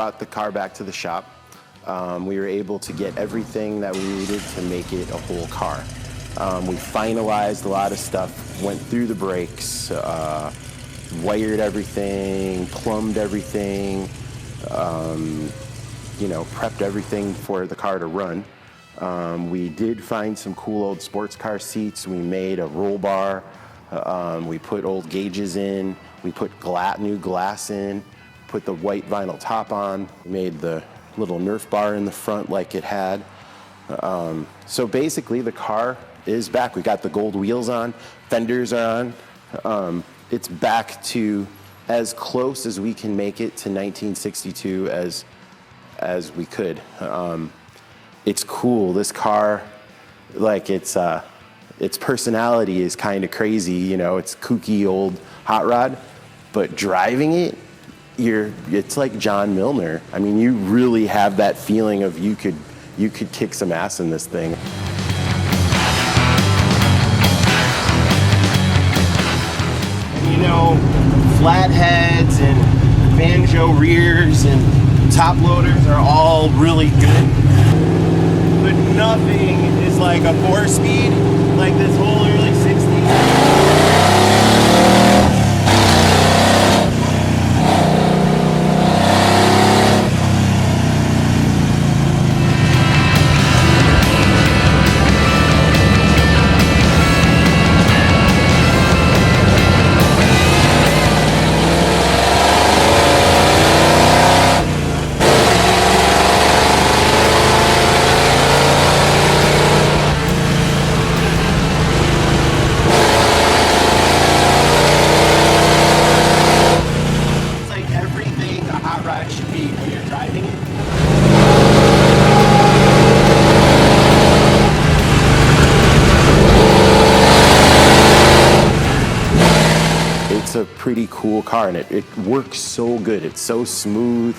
brought the car back to the shop. We were able to get everything that we needed to make it a whole car. We finalized a lot of stuff, went through the brakes, wired everything, plumbed everything, prepped everything for the car to run. We did find some cool old sports car seats. We made a roll bar. We put old gauges in. We put new glass in, put the white vinyl top on. We made the little Nerf bar in the front like it had. So basically the car is back. We got the gold wheels on, fenders are on. It's back to as close as we can make it to 1962 as we could. It's cool. This car, like its personality is kind of crazy. It's kooky old hot rod, but driving it, it's like John Milner. I mean, you really have that feeling of you could kick some ass in this thing. Flatheads and banjo rears and top loaders are all really good, but nothing is like a 4-speed like this whole early 60s. It's a pretty cool car, and it works so good. It's so smooth.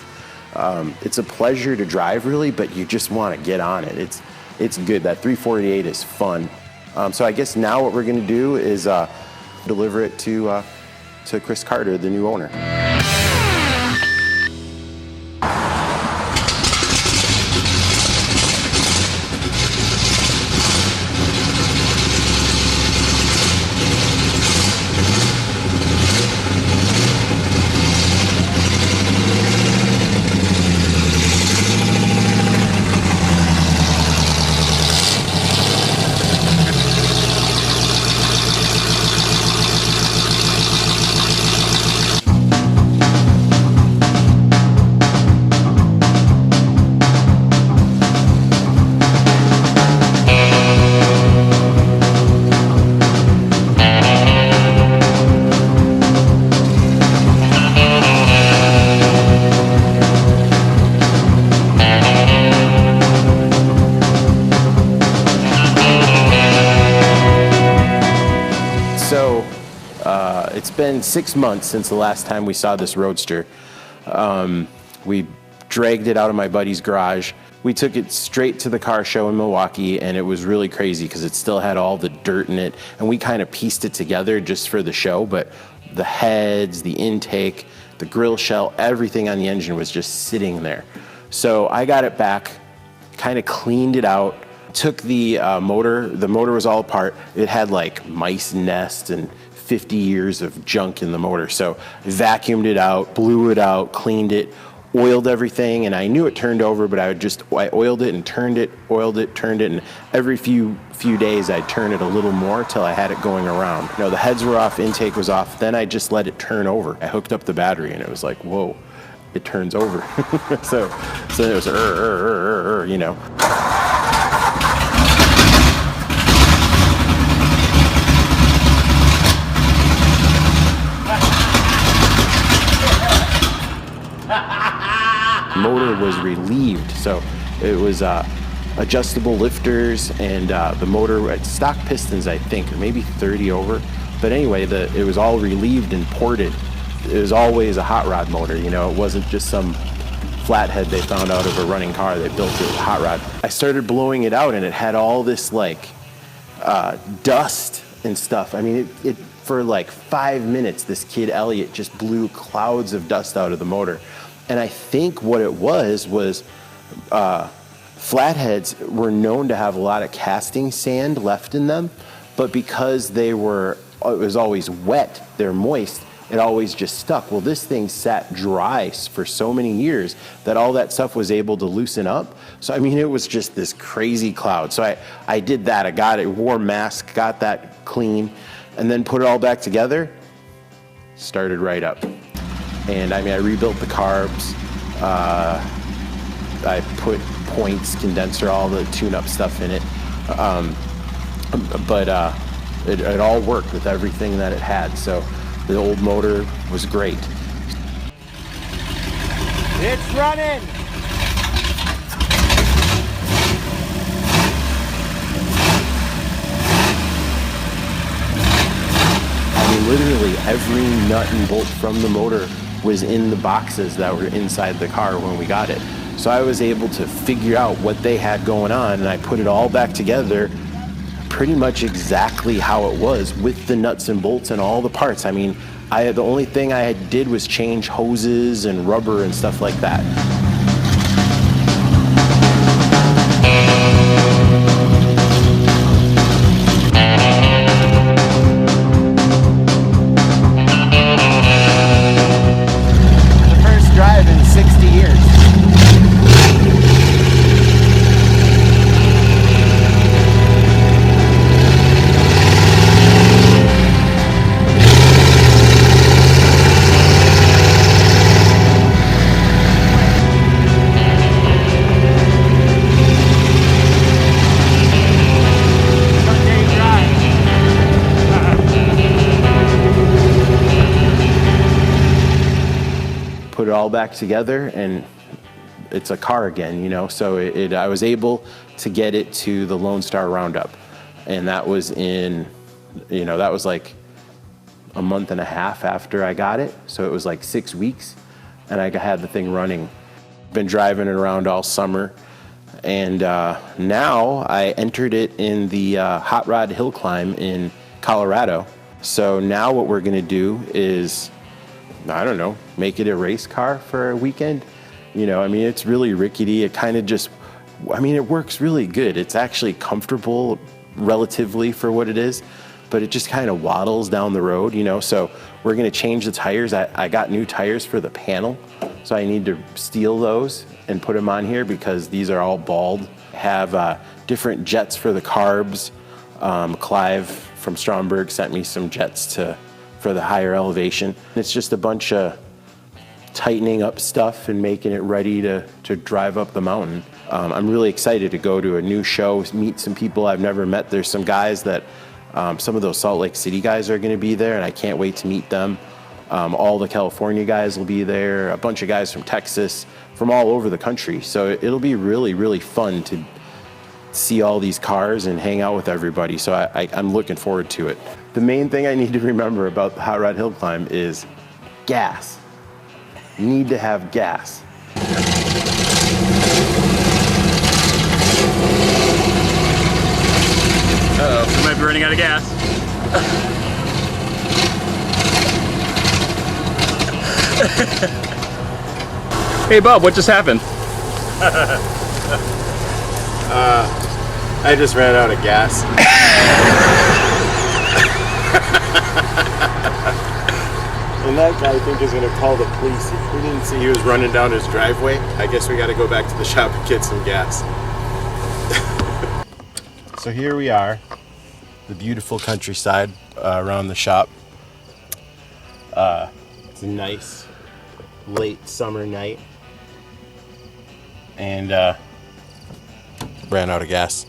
It's a pleasure to drive, really, but you just want to get on it. It's good. That 348 is fun. So I guess now what we're going to do is deliver it to Chris Carter, the new owner. It's been 6 months since the last time we saw this Roadster. We dragged it out of my buddy's garage. We took it straight to the car show in Milwaukee, and it was really crazy because it still had all the dirt in it, and we kind of pieced it together just for the show, but the heads, the intake, the grill shell, everything on the engine was just sitting there. So I got it back, kind of cleaned it out, took the motor was all apart. It had like mice nests and 50 years of junk in the motor. So I vacuumed it out, blew it out, cleaned it, oiled everything, and I knew it turned over, but I oiled it and turned it, oiled it, turned it, and every few days I'd turn it a little more till I had it going around. The heads were off, intake was off, then I just let it turn over. I hooked up the battery and it was like, whoa, it turns over. so it was motor was relieved, so it was adjustable lifters, and the motor at stock pistons, I think, or maybe 30 over, but anyway, it was all relieved and ported. It was always a hot rod motor, it wasn't just some flathead they found out of a running car. They built it with a hot rod. I started blowing it out, and it had all this dust and stuff. I mean, it for like 5 minutes, this kid Elliot just blew clouds of dust out of the motor. And I think what it was flatheads were known to have a lot of casting sand left in them, but because it was always wet, they're moist, it always just stuck. Well, this thing sat dry for so many years that all that stuff was able to loosen up. So, I mean, it was just this crazy cloud. So I did that. I got it, wore a mask, got that clean, and then put it all back together, started right up. And I mean, I rebuilt the carbs. I put points, condenser, all the tune-up stuff in it. But it all worked with everything that it had. So the old motor was great. It's running! I mean, literally every nut and bolt from the motor was in the boxes that were inside the car when we got it. So I was able to figure out what they had going on, and I put it all back together pretty much exactly how it was with the nuts and bolts and all the parts. I mean, the only thing I did was change hoses and rubber and stuff like that. The first drive in 60 years. Put it all back together and it's a car again, you know. So I was able to get it to the Lone Star Roundup, and that was in, you know, that was like a month and a half after I got it. So it was like 6 weeks, and I had the thing running. Been driving it around all summer, and now I entered it in the Hotrod hill climb in Colorado. So now what we're gonna do is, I don't know, make it a race car for a weekend. You know, I mean, it's really rickety. It kind of just, I mean, it works really good. It's actually comfortable relatively for what it is, but it just kind of waddles down the road, you know. So we're gonna change the tires. I got new tires for the panel, so I need to steal those and put them on here because these are all bald. Have different jets for the carbs. Clive from Stromberg sent me some jets for the higher elevation. It's just a bunch of tightening up stuff and making it ready to drive up the mountain. I'm really excited to go to a new show, meet some people I've never met. There's some guys that, some of those Salt Lake City guys are gonna be there, and I can't wait to meet them. All the California guys will be there, a bunch of guys from Texas, from all over the country. So it'll be really, really fun to see all these cars and hang out with everybody. So I'm looking forward to it. The main thing I need to remember about the Hotrod hill climb is gas. You need to have gas. Uh-oh, we might be running out of gas. Hey Bob, what just happened? I just ran out of gas. And that guy, I think, is going to call the police. We didn't see he was running down his driveway. I guess we got to go back to the shop and get some gas. So here we are, the beautiful countryside around the shop. It's a nice late summer night. And ran out of gas.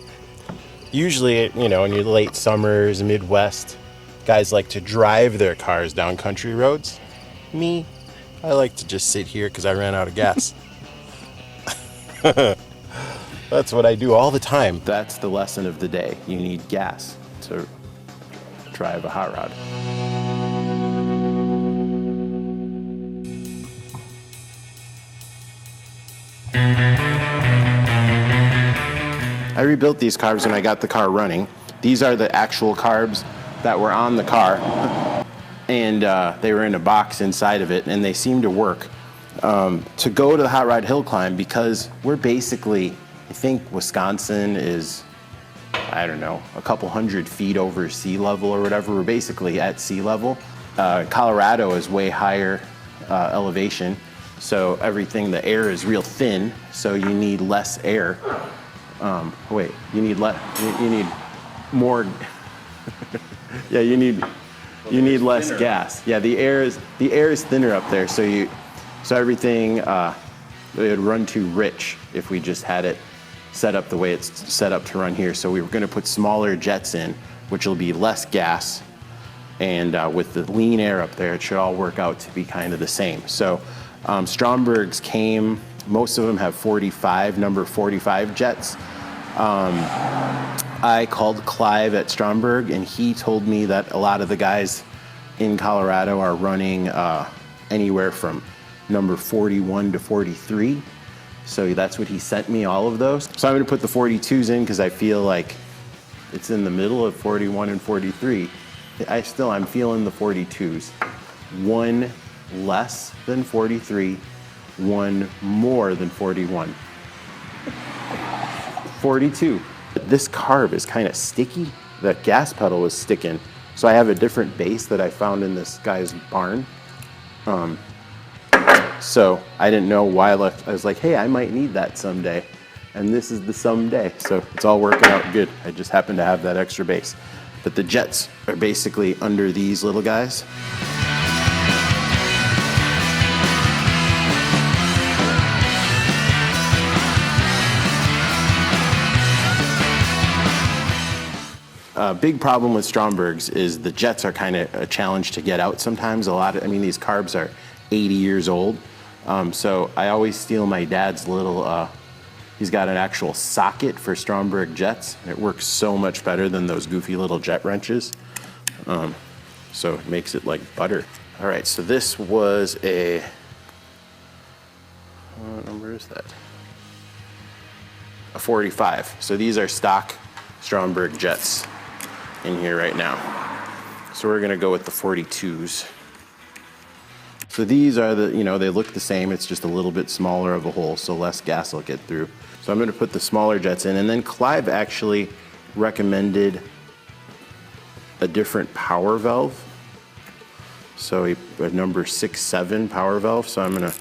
Usually, you know, in your late summers, Midwest, guys like to drive their cars down country roads. Me, I like to just sit here because I ran out of gas. That's what I do all the time. That's the lesson of the day. You need gas to drive a hot rod. I rebuilt these carbs when I got the car running. These are the actual carbs that were on the car, and they were in a box inside of it, and they seem to work. to go to the Hot Rod Hill Climb, because we're basically, I think Wisconsin is, I don't know, a couple hundred feet over sea level or whatever. We're basically at sea level. Colorado is way higher elevation, so everything, the air is real thin, so you need less air. You need more. Yeah, you need less thinner gas. Yeah, the air is thinner up there, so everything it would run too rich if we just had it set up the way it's set up to run here. So we were going to put smaller jets in, which will be less gas, and with the lean air up there, it should all work out to be kind of the same. So Stromberg's came, most of them have number 45 jets. I called Clive at Stromberg, and he told me that a lot of the guys in Colorado are running anywhere from number 41 to 43. So that's what he sent me, all of those. So I'm going to put the 42s in because I feel like it's in the middle of 41 and 43. I'm feeling the 42s. One less than 43, one more than 41. 42. This carb is kind of sticky. The gas pedal was sticking. So I have a different base that I found in this guy's barn. So I didn't know why I left. I was like, hey, I might need that someday. And this is the someday. So it's all working out good. I just happen to have that extra base. But the jets are basically under these little guys. Big problem with Stromberg's is the jets are kind of a challenge to get out sometimes. These carbs are 80 years old. So I always steal my dad's little, he's got an actual socket for Stromberg jets. It works so much better than those goofy little jet wrenches. So it makes it like butter. All right, so this was what number is that? A 45. So these are stock Stromberg jets in here right now. So we're gonna go with the 42s. So these are they look the same, it's just a little bit smaller of a hole, so less gas will get through. So I'm gonna put the smaller jets in, and then Clive actually recommended a different power valve. So a number 6-7 power valve, so I'm gonna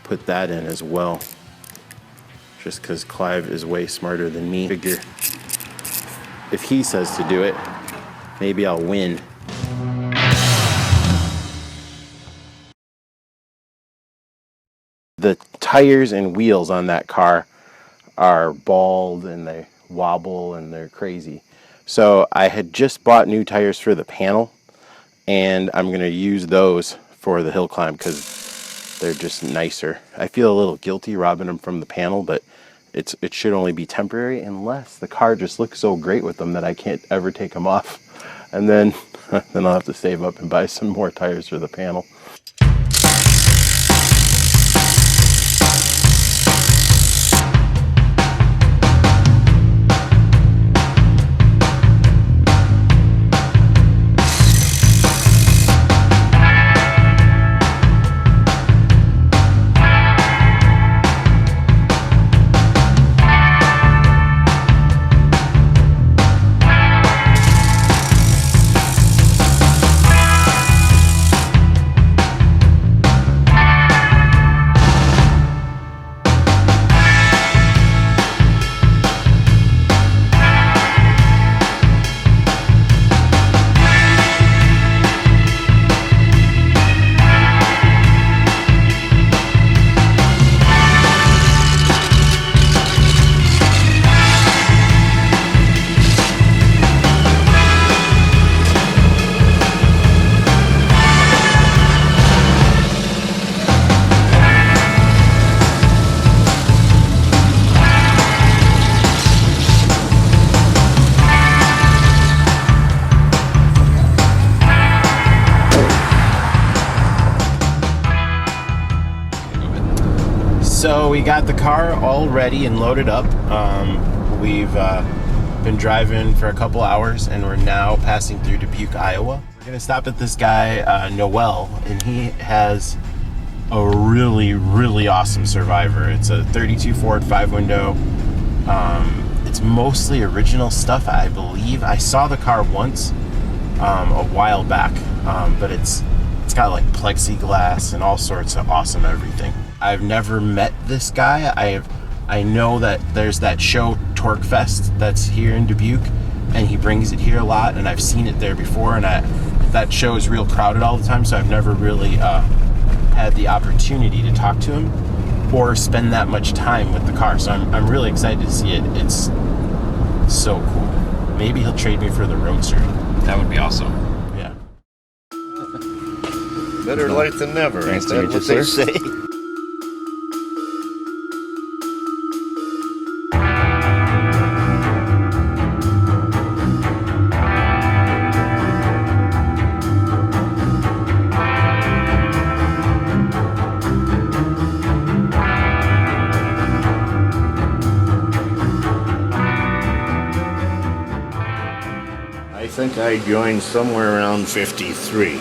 put that in as well. Just because Clive is way smarter than me. Figure if he says to do it, maybe I'll win. The tires and wheels on that car are bald and they wobble and they're crazy. So I had just bought new tires for the panel, and I'm going to use those for the hill climb because they're just nicer. I feel a little guilty robbing them from the panel, but it should only be temporary unless the car just looks so great with them that I can't ever take them off. And then I'll have to save up and buy some more tires for the panel. So we got the car all ready and loaded up. We've been driving for a couple hours and we're now passing through Dubuque, Iowa. We're gonna stop at this guy, Noel, and he has a really, really awesome Survivor. It's a 32 Ford 5-window. It's mostly original stuff, I believe. I saw the car once a while back, but it's got like plexiglass and all sorts of awesome everything. I've never met this guy. I know that there's that show Torque Fest that's here in Dubuque, and he brings it here a lot, and I've seen it there before, and that show is real crowded all the time, so I've never really had the opportunity to talk to him or spend that much time with the car. So I'm really excited to see it. It's so cool. Maybe he'll trade me for the Roadster. That would be awesome. Yeah. Better late than never. Nice Ain't to that meet you, what they sir. say? I think I joined somewhere around 53.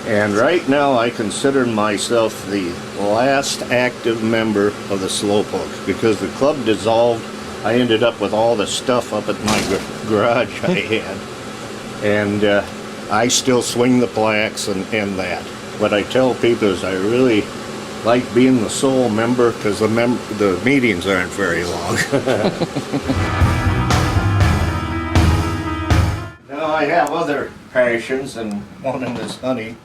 And right now I consider myself the last active member of the Slowpokes because the club dissolved. I ended up with all the stuff up at my garage I had. And I still swing the plaques and that. What I tell people is I really like being the sole member because the meetings aren't very long. Now I have other passions, and one of them is hunting.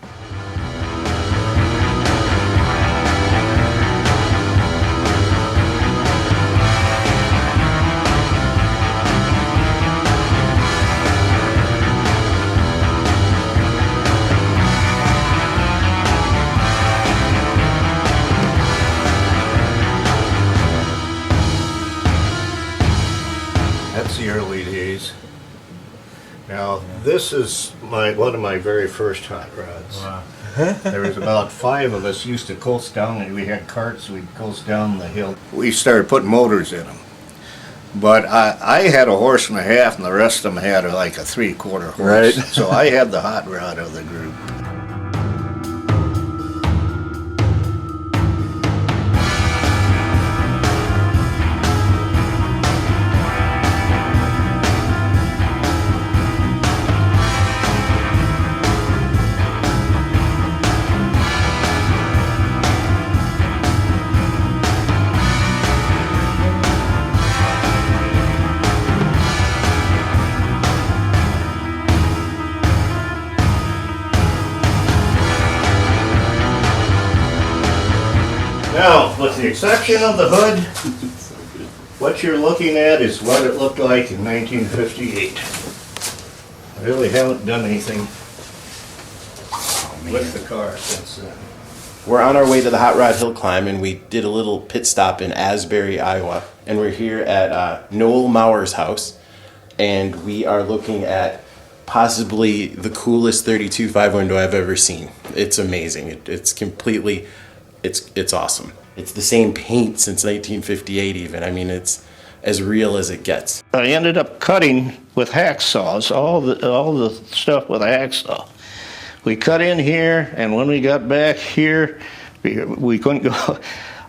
That's the early days. Now, this is one of my very first hot rods. Wow. There was about 5 of us used to coast down, and we had carts, we'd coast down the hill. We started putting motors in them. But I had a horse and a half, and the rest of them had like a 3/4 horse. Right. So I had the hot rod of the group. Now, with the exception of the hood, what you're looking at is what it looked like in 1958. I really haven't done anything with the car since then. We're on our way to the Hot Rod Hill Climb, and we did a little pit stop in Asbury, Iowa. And we're here at Noel Mauer's house, and we are looking at possibly the coolest 32 5-window I've ever seen. It's amazing. It's completely, it's awesome. It's the same paint since 1958 even. I mean, it's as real as it gets. I ended up cutting with hacksaws, all the stuff with a hacksaw. We cut in here, and when we got back here, we couldn't go.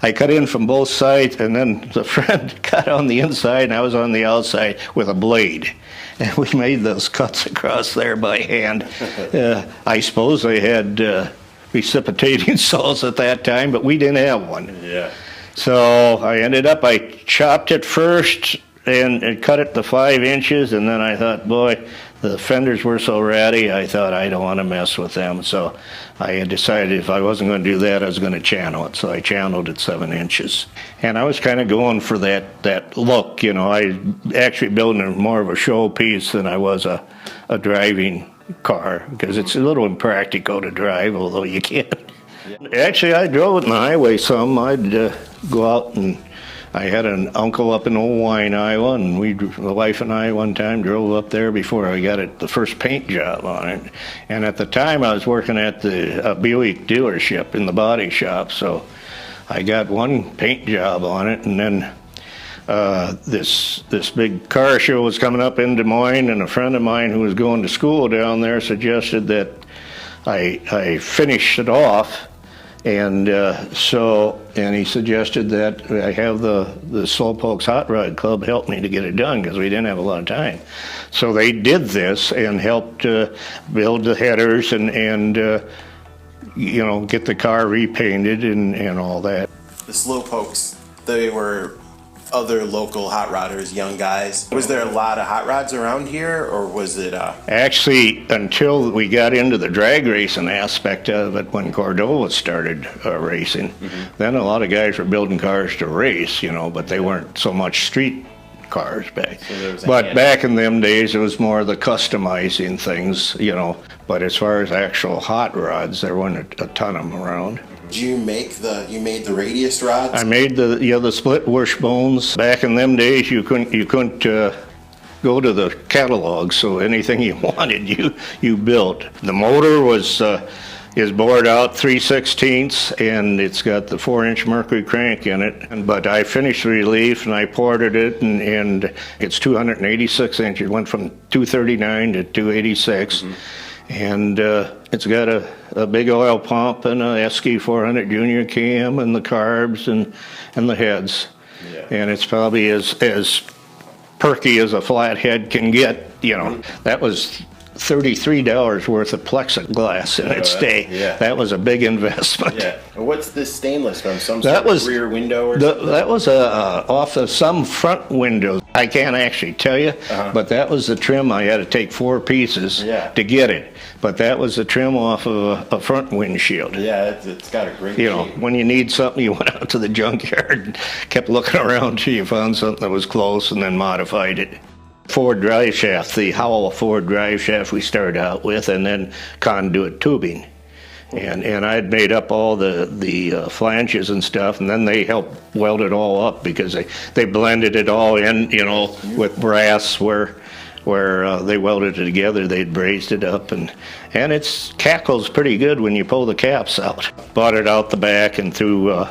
I cut in from both sides, and then the friend cut on the inside, and I was on the outside with a blade. And we made those cuts across there by hand. I suppose they had precipitating saws at that time, but we didn't have one. Yeah. So I chopped it first and cut it to 5 inches, and then I thought, boy, the fenders were so ratty, I thought I don't want to mess with them. So I had decided if I wasn't going to do that, I was going to channel it. So I channeled it 7 inches. And I was kind of going for that look, you know. I actually building more of a showpiece than I was a driving car, because it's a little impractical to drive, although you can. Actually, I drove it in the highway some. I'd go out, and I had an uncle up in Old Wine, Iowa, and the wife and I one time drove up there before I got the first paint job on it. And at the time, I was working at the Buick dealership in the body shop, so I got one paint job on it, and then this big car show was coming up in Des Moines, and a friend of mine who was going to school down there suggested that I finish it off And and he suggested that I have the Slowpokes Hot Rod Club help me to get it done because we didn't have a lot of time. So they did this and helped build the headers and get the car repainted and all that. The Slowpokes, they were other local hot rodders, young guys. Was there a lot of hot rods around here, or was it Actually, until we got into the drag racing aspect of it, when Cordova started racing, then a lot of guys were building cars to race, but they weren't so much street cars back. But back in them days, it was more the customizing things, But as far as actual hot rods, there weren't a ton of them around. Did you made the radius rods? I made the split wishbones. Back in them days, you couldn't go to the catalog, so anything you wanted, you built. The motor is bored out 3/16, and it's got the 4-inch Mercury crank in it. But I finished the relief and I ported it, and it's 286 inches. It went from 239 to 286. And it's got a big oil pump and a Esky 400 Junior cam and the carbs and the heads. Yeah. And it's probably as perky as a flathead can get, That was $33 worth of plexiglass in its day. Yeah. That was a big investment. Yeah. What's this stainless from? Some sort of rear window or something? That was off of some front windows. I can't actually tell you, but that was the trim. I had to take 4 pieces to get it. But that was the trim off of a front windshield. Yeah, it's got a great shape. When you need something, you went out to the junkyard and kept looking around till you found something that was close and then modified it. Ford drive shaft, the Howell Ford drive shaft we started out with, and then conduit tubing. And I'd made up all the flanges and stuff, and then they helped weld it all up because they blended it all in, with brass where they welded it together. They'd brazed it up, and it cackles pretty good when you pull the caps out. Bought it out the back and through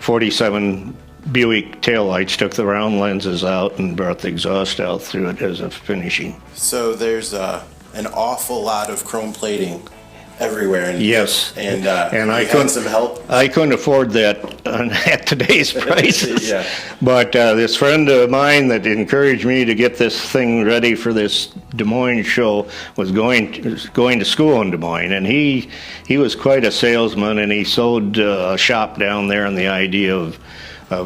47 Buick taillights, took the round lenses out and brought the exhaust out through it as a finishing. So there's an awful lot of chrome plating everywhere. Yes. And I couldn't some help. I couldn't afford that at today's prices. Yeah. But this friend of mine that encouraged me to get this thing ready for this Des Moines show was going to school in Des Moines, and he was quite a salesman, and he sold a shop down there, and the idea of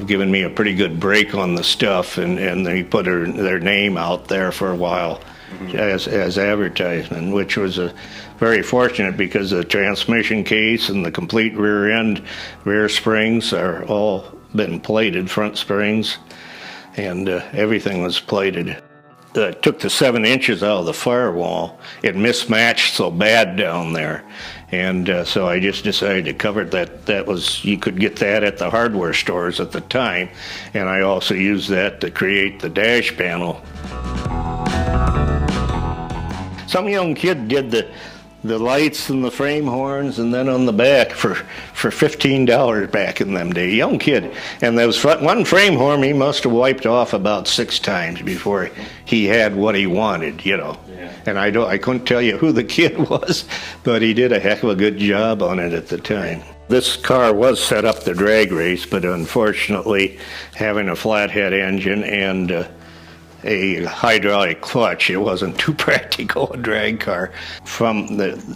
giving me a pretty good break on the stuff, and they put their name out there for a while as advertisement, which was very fortunate because the transmission case and the complete rear end, rear springs are all been plated, front springs, and everything was plated. Took the 7 inches out of the firewall. It mismatched so bad down there. And so I just decided to cover it. That was, you could get that at the hardware stores at the time. And I also used that to create the dash panel. Some young kid did the lights and the frame horns, and then on the back for $15 back in them days. Young kid. And there was one frame horn he must have wiped off about 6 times before he had what he wanted, Yeah. And I couldn't tell you who the kid was, but he did a heck of a good job on it at the time. This car was set up to drag race, but unfortunately, having a flathead engine and a hydraulic clutch, it wasn't too practical a drag car.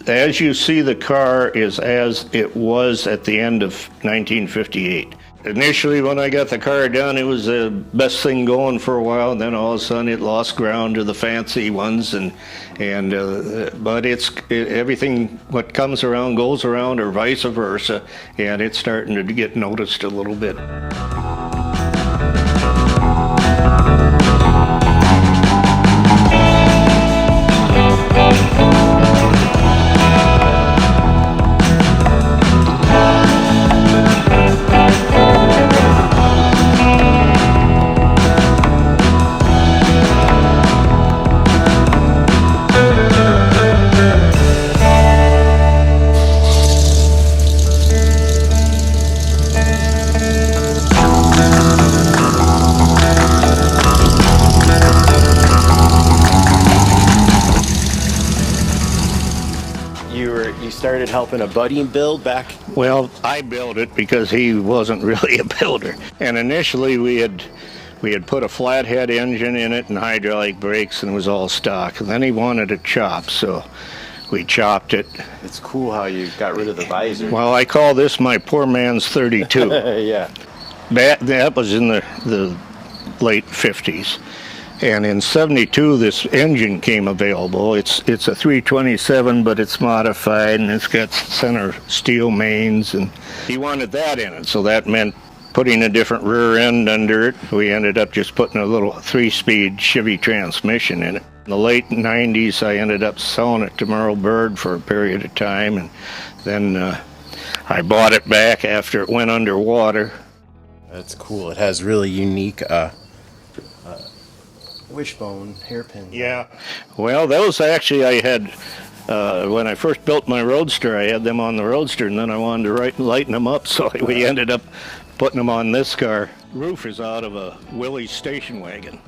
As you see, the car is as it was at the end of 1958. Initially, when I got the car done, it was the best thing going for a while, and then all of a sudden it lost ground to the fancy ones, but everything what comes around goes around, or vice versa, and it's starting to get noticed a little bit. started helping a buddy build back. Well, I built it because he wasn't really a builder. And initially we had put a flathead engine in it and hydraulic brakes, and it was all stock. And then he wanted it chopped, so we chopped it. It's cool how you got rid of the visor. Well, I call this my poor man's 32. Yeah. That was in the late 50s. And in 72, this engine came available. It's a 327, but it's modified, and it's got center steel mains, and he wanted that in it, so that meant putting a different rear end under it. We ended up just putting a little 3-speed Chevy transmission in it. In the late 90s, I ended up selling it to Merle Byrd for a period of time, and then I bought it back after it went underwater. That's cool. It has really unique wishbone hairpin. Yeah. Well, those actually I had, when I first built my Roadster, I had them on the Roadster, and then I wanted to lighten them up, so we ended up putting them on this car. Roof is out of a Willys station wagon.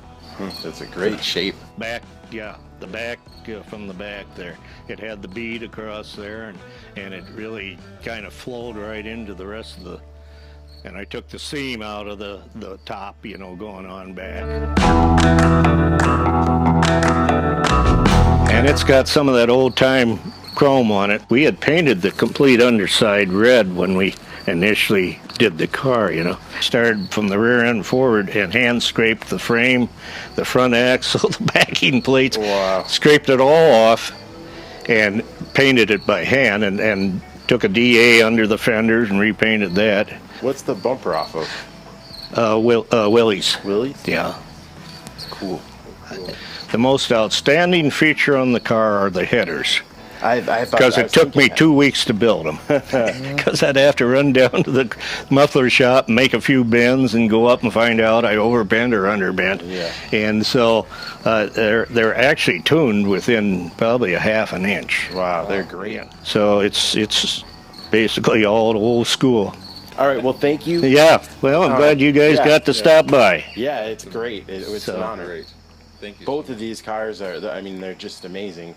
That's a great shape. Back, yeah, the back, from the back there. It had the bead across there, and it really kind of flowed right into the rest of the, and I took the seam out of the top, you know, going on back. And it's got some of that old-time chrome on it. We had painted the complete underside red when we initially did the car, you know. Started from the rear end forward and hand scraped the frame, the front axle, the backing plates. Wow. Scraped it all off and painted it by hand, and took a DA under the fenders and repainted that. What's the bumper off of? Willys. Willys? Yeah. Cool. The most outstanding feature on the car are the headers. Because it took me 2 weeks to build them. Because I'd have to run down to the muffler shop and make a few bends and go up and find out I overbent or underbent. Yeah. And so they're actually tuned within probably a half an inch. Wow, they're great. So it's basically all old school. All right, well, thank you. Yeah, well, I'm glad you guys got to stop by. Yeah, it's great. It's an honor. Great. Thank you. Both of these cars are, I mean, they're just amazing.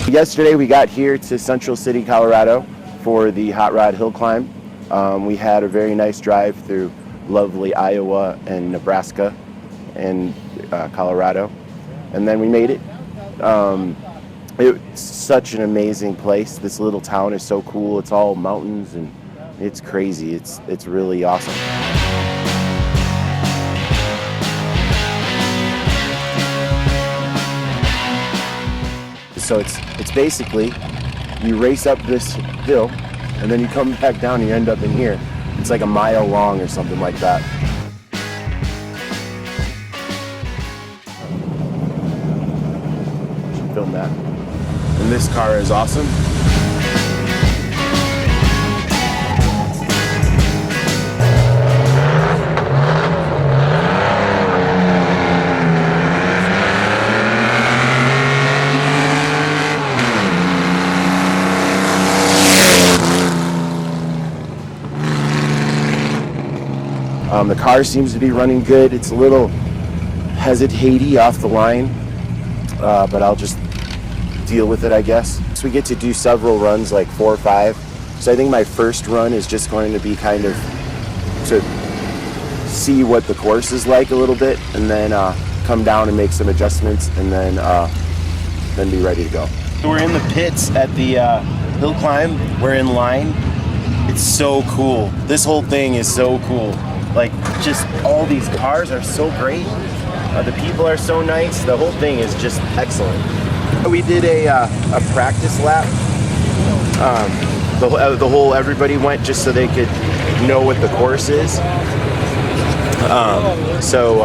Yesterday we got here to Central City, Colorado for the Hot Rod Hill Climb. We had a very nice drive through lovely Iowa and Nebraska and Colorado, and then we made it. It's such an amazing place. This little town is so cool. It's all mountains and it's crazy. It's really awesome. So it's basically, you race up this hill and then you come back down and you end up in here. It's like a mile long or something like that. Should film that. And this car is awesome. The car seems to be running good. It's a little hesitaty off the line, but I'll just deal with it, I guess. So we get to do several runs, like 4 or 5. So I think my first run is just going to be kind of to see what the course is like a little bit, and then come down and make some adjustments, and then be ready to go. We're in the pits at the hill climb. We're in line. It's so cool. This whole thing is so cool. Like, just all these cars are so great. The people are so nice. The whole thing is just excellent. We did a practice lap. Everybody went just so they could know what the course is. So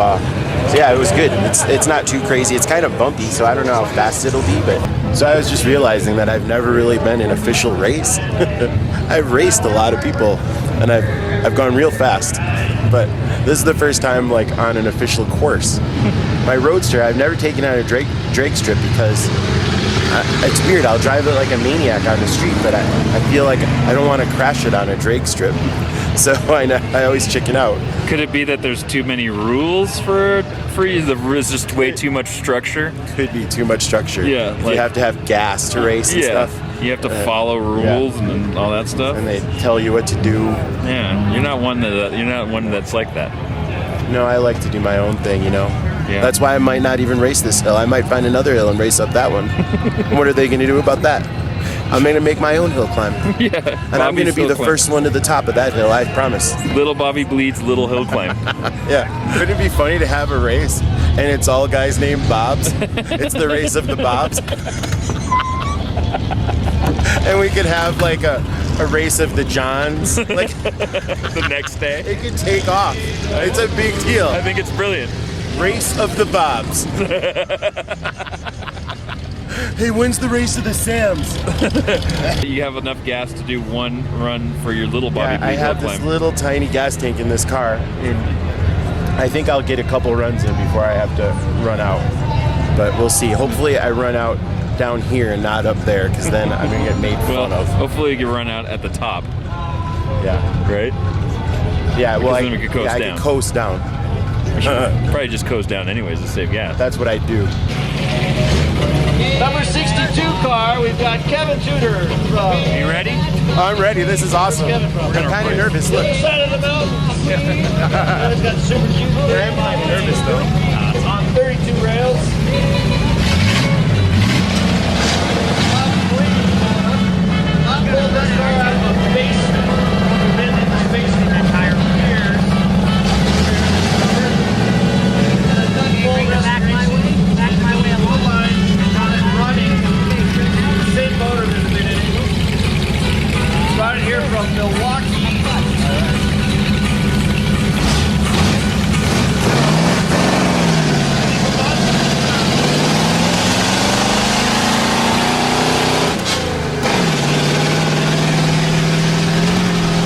yeah, it was good. It's not too crazy. It's kind of bumpy, so I don't know how fast it'll be. But so I was just realizing that I've never really been in an official race. I've raced a lot of people, and I've gone real fast. But this is the first time like on an official course. My Roadster, I've never taken out a drag strip because it's weird. I'll drive it like a maniac on the street, but I feel like I don't want to crash it on a drag strip. So I always chicken out. Could it be that there's too many rules for you? There's just way too much structure? Could be too much structure. Yeah. Like, you have to have gas to race and stuff. You have to follow rules and all that stuff. And they tell you what to do. Yeah, you're not one that's like that. No, I like to do my own thing, you know. Yeah. That's why I might not even race this hill. I might find another hill and race up that one. What are they going to do about that? I'm going to make my own hill climb. Yeah. And I'm going to be the first one to the top of that hill, I promise. Little Bobby Bleed's little hill climb. Yeah. Wouldn't it be funny to have a race and it's all guys named Bobs? It's the race of the Bobs. And we could have like a race of the Johns. Like The next day. it could take off. It's a big deal. I think it's brilliant. Race of the Bobs. Hey, when's the race of the Sams? You have enough gas to do one run for your little Bobby I Bleed hill have this climb. little tiny gas tank in this car, and I think I'll get a couple runs in before I have to run out. But we'll see. Hopefully I run out down here and not up there, because then I'm going to get made fun of. Hopefully you run out at the top, Yeah. right? Yeah, well, then we could coast I down. could coast down. Probably just coast down anyways to save gas. That's what I do. Number 62 car, we've got Kevin Tudor from You ready? I'm ready. This is awesome. Kevin from? I'm kind of nervous. Look. the other side of the mountain. Kevin's got Super Jupiter. I'm kind of nervous, though. On 32 rails. Not pulled this car out of a basement. We've been in this basement the entire year. Back my way a little line. Got it running. Same motor that's been in it. Got it here from Milwaukee.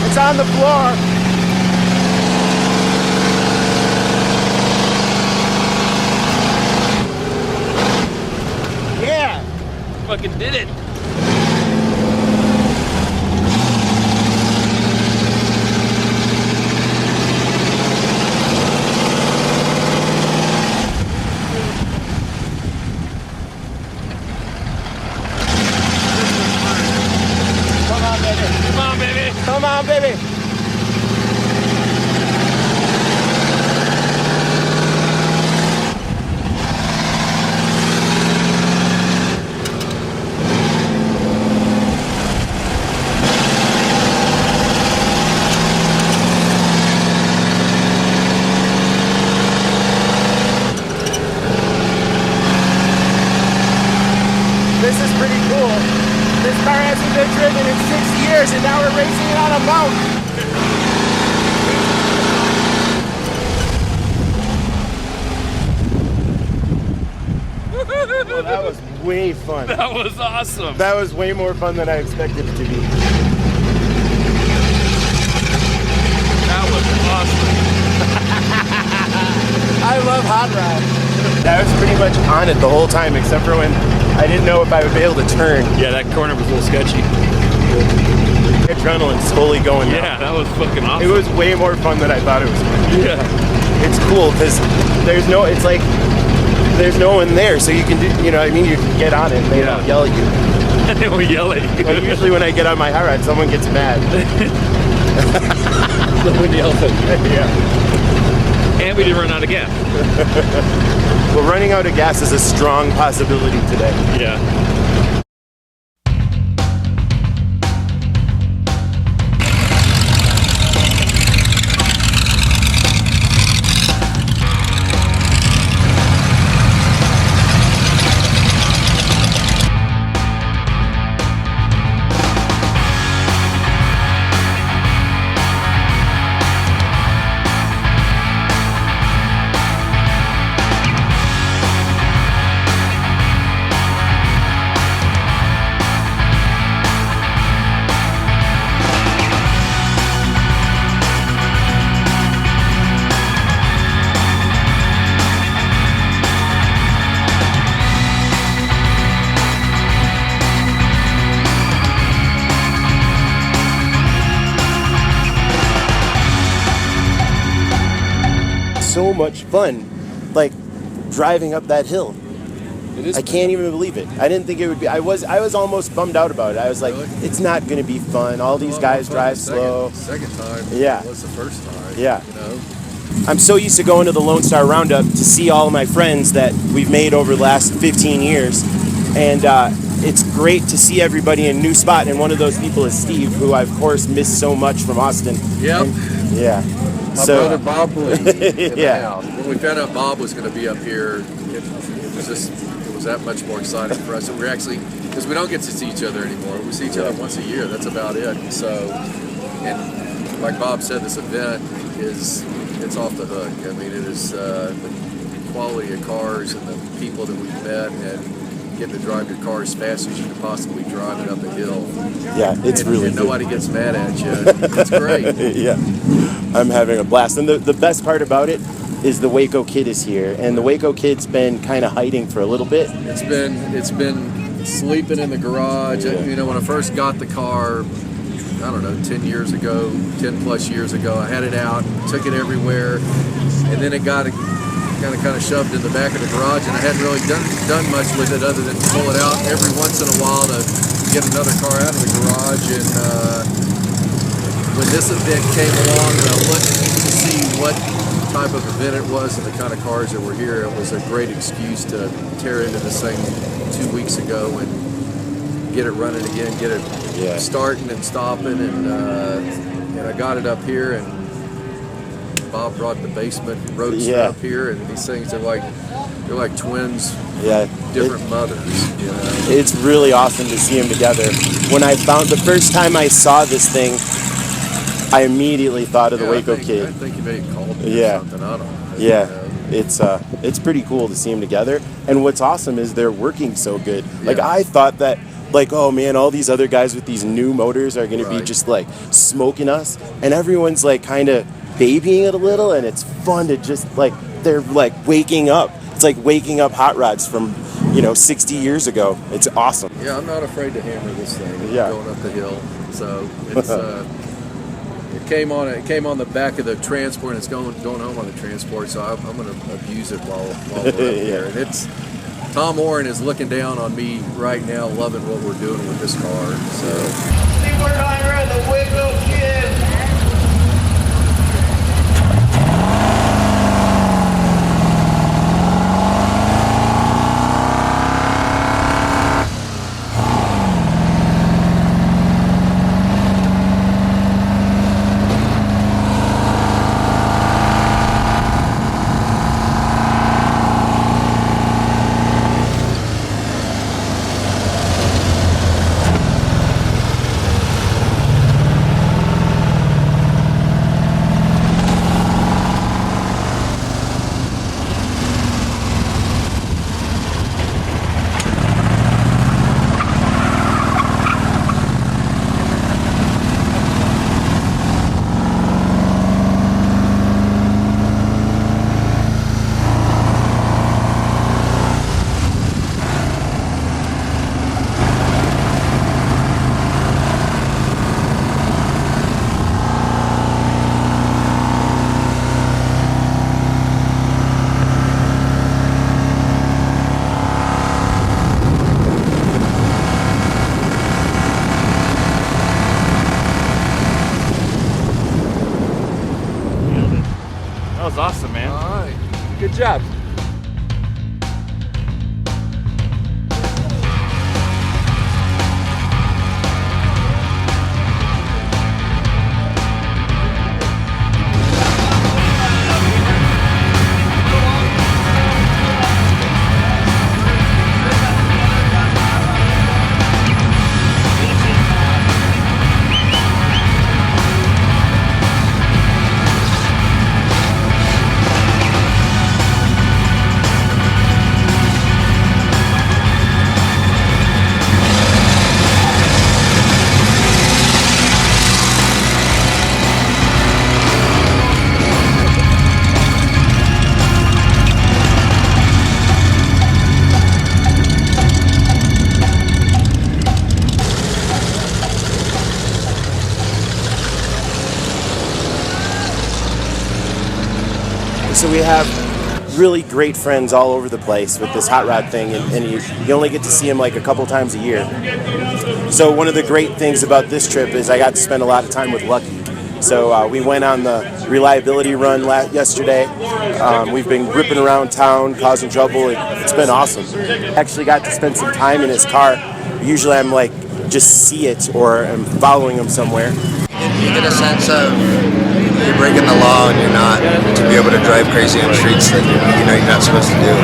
It's on the floor. Yeah. Fucking did it. Come on, baby. Come on, baby. Come on, baby. This is pretty cool. This car hasn't been driven in 6 years, and now we're racing it on a mountain. Well, that was way fun. That was awesome. That was way more fun than I expected it to be. That was awesome. I love Hotrod. I was pretty much on it the whole time, except for when I didn't know if I would be able to turn. Yeah, that corner was a little sketchy. Adrenaline's slowly going down. Yeah, that was fucking awesome. It was way more fun than I thought it was going to be. Yeah. It's cool because there's no one there, so you can do, you know what I mean? You can get on it and they don't yell at you. And they will yell at you. Like usually when I get on my hot rod, someone gets mad. Someone yells at you. Yeah. And we didn't run out of gas. Well, running out of gas is a strong possibility today. Yeah. so much fun, like driving up that hill. It is. I can't even believe it. I didn't think it would be. I was almost bummed out about it. I was like, Really? it's not going to be fun. All these guys drive slow. Second time. Yeah. Was the first time. Yeah. You know. I'm so used to going to the Lone Star Roundup to see all of my friends that we've made over the last 15 years. And it's great to see everybody in a new spot. And one of those people is Steve, who I, of course, missed so much from Austin. Yep. And, yeah. My brother Bob Lee in Yeah. the house. When we found out Bob was going to be up here, it was that much more exciting for us. And we're actually, because we don't get to see each other anymore. We see each other once a year. That's about it. So, and like Bob said, this event it's off the hook. I mean, it is the quality of cars and the people that we've met and getting to drive your car as fast as you can possibly drive it up a hill. Yeah, it's really and good. nobody gets mad at you. It's great. Yeah, I'm having a blast. And the best part about it is the Waco Kid is here. And the Waco Kid's been kind of hiding for a little bit. It's been sleeping in the garage. Yeah. You know, when I first got the car, I don't know, 10 plus years ago, I had it out, took it everywhere, and then it got kind of shoved in the back of the garage, and I hadn't really done much with it other than pull it out every once in a while to get another car out of the garage. And when this event came along and I looked to see what type of event it was and the kind of cars that were here, it was a great excuse to tear into this thing 2 weeks ago and get it running again, get it starting and stopping, and I got it up here, and Bob brought the basement roadster up here, and these things they're like twins, different mothers. You know? It's really awesome to see them together. When I found the first time I saw this thing, I immediately thought of the Waco Kid. I think you may have called me or something. I don't know. Yeah. It's pretty cool to see them together. And what's awesome is they're working so good. Like I thought that, like, oh man, all these other guys with these new motors are going to be just like smoking us, and everyone's like kind of babying it a little, and it's fun to just like they're like waking up. It's like waking up hot rods from 60 years ago. It's awesome. Yeah, I'm not afraid to hammer this thing going up the hill. So it's it came on the back of the transport, and it's going home on the transport. So I'm going to abuse it while we're up here. And it's Tom Warren is looking down on me right now, loving what we're doing with this car. So See, we're on here, the Waco Kid. That was awesome, man. all right. Good job. so we have really great friends all over the place with this hot rod thing, and you only get to see them like a couple times a year. So one of the great things about this trip is I got to spend a lot of time with Lucky. So we went on the reliability run yesterday. We've been ripping around town, causing trouble. It's been awesome. Actually got to spend some time in his car. Usually I'm like, just see it, or I'm following him somewhere. You get a sense of you're breaking the law and you're not, to be able to drive crazy on streets that you know you're not supposed to do.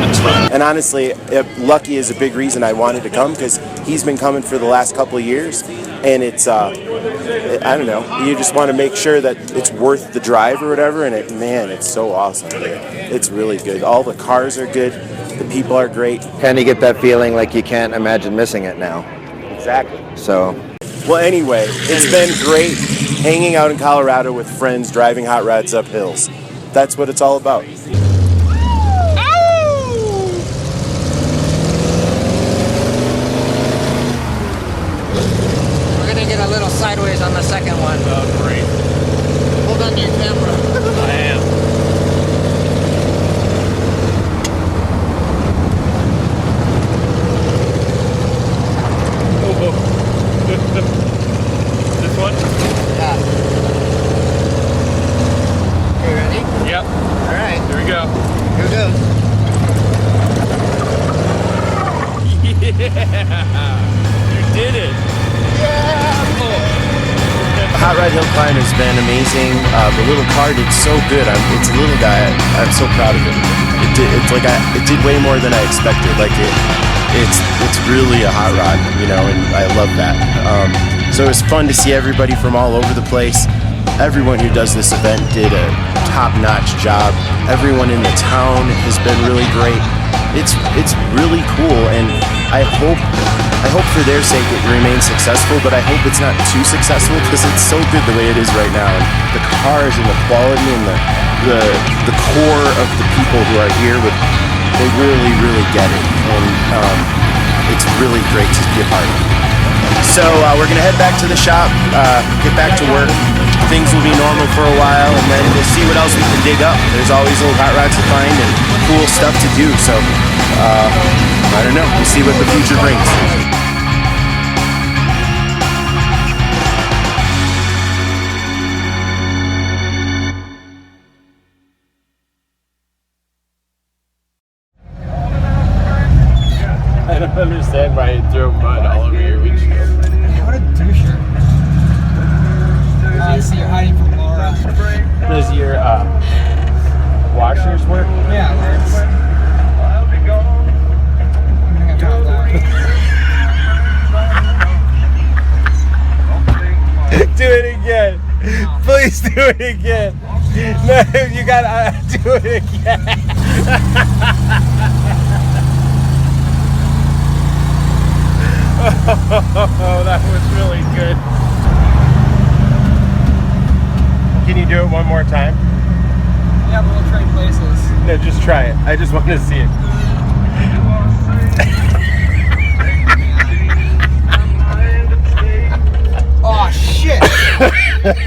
It's fun. And honestly, Lucky is a big reason I wanted to come, because he's been coming for the last couple of years, and it's I don't know, you just want to make sure that it's worth the drive or whatever, and man, it's so awesome here. It's really good. All the cars are good, the people are great. Kind of get that feeling like you can't imagine missing it now. Exactly. So, well, anyway, it's been great hanging out in Colorado with friends, driving hot rods up hills. That's what it's all about. We're gonna get a little sideways on the second one. Oh, great. Hold on to your camera. I am. This one? Yeah. Okay, ready? Yep. All right. Here we go. Here goes. Yeah! You did it! Yeah! Hot Rod Hill Climb has been amazing. The little car did so good. It's a little guy. I'm so proud of it. It did way more than I expected. It's really a hot rod, you know, and I love that. So it was fun to see everybody from all over the place. Everyone who does this event did a top-notch job. Everyone in the town has been really great. It's really cool, and I hope for their sake it remains successful, but I hope it's not too successful, because it's so good the way it is right now. And the cars and the quality and the core of the people who are here, they really, really get it. And it's really great to be a part of. So we're going to head back to the shop, get back to work. Things will be normal for a while, and then we'll see what else we can dig up. There's always old hot rods to find and cool stuff to do. So I don't know. We'll see what the future brings. I don't understand why you throw mud all over your windshield. What a doucher. I see you're hiding from Laura. Does your washers work? Yeah, it works. Do it again. Please do it again. No, you gotta do it again. Oh, that was really good. Can you do it one more time? Yeah, but we'll trade places. No, just try it. I just want to see it. Oh shit!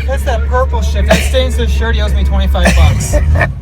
That's that purple shit. That stains his shirt. He owes me $25.